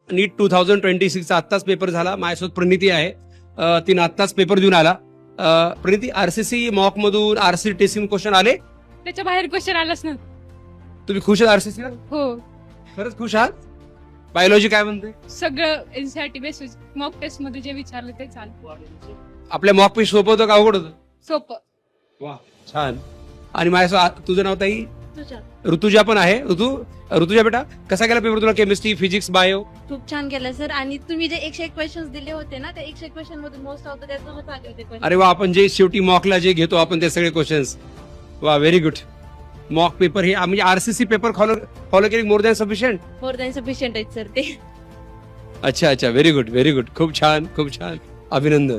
नीट 2026चा आत्ताच पेपर झाला. माझ्यासोबत प्रणिती आहे. तिनं आत्ताच पेपर देऊन आला. प्रणिती, आरसीसी मॉक मधून आरसी टेस्टिंग क्वेश्चन आले? त्याच्या बाहेर क्वेश्चन आलाच ना. तुम्ही खुश आहात आरसीसी? हो, खरंच खुश आहात? बायोलॉजी काय म्हणते? सगळं एनसीआरटी बेसिस मॉक टेस्ट मध्ये जे विचारलं ते चालू. आपल्या मॉक पेश सोपं होतं का अवघड होतं? सोपं. वा, छान. आणि माझ्यासोबत तुझं नाव ताई? ऋतुजा पण आहे. ऋतुजा बेटा, कसा गेला पेपर तुला? Chemistry, physics, bio? खूप छान केलं सर. आणि तुम्ही जे 101 क्वेश्चन्स दिले होते ना, त्या 101 क्वेश्चन मधून मोस्ट ऑफ त्यातूनच आले होते question. अरे वा, आपण जे शेवटी मॉकला जे घेतो आपण ते सगळे क्वेश्चन्स. वा, व्हेरी गुड. मॉक पेपर हे म्हणजे आरसीसी पेपर फॉलो केली more than sufficient? More than sufficient आहेत सर ते. अच्छा अच्छा, व्हेरी गुड व्हेरी गुड. खूप छान खूप छान. अभिनंदन.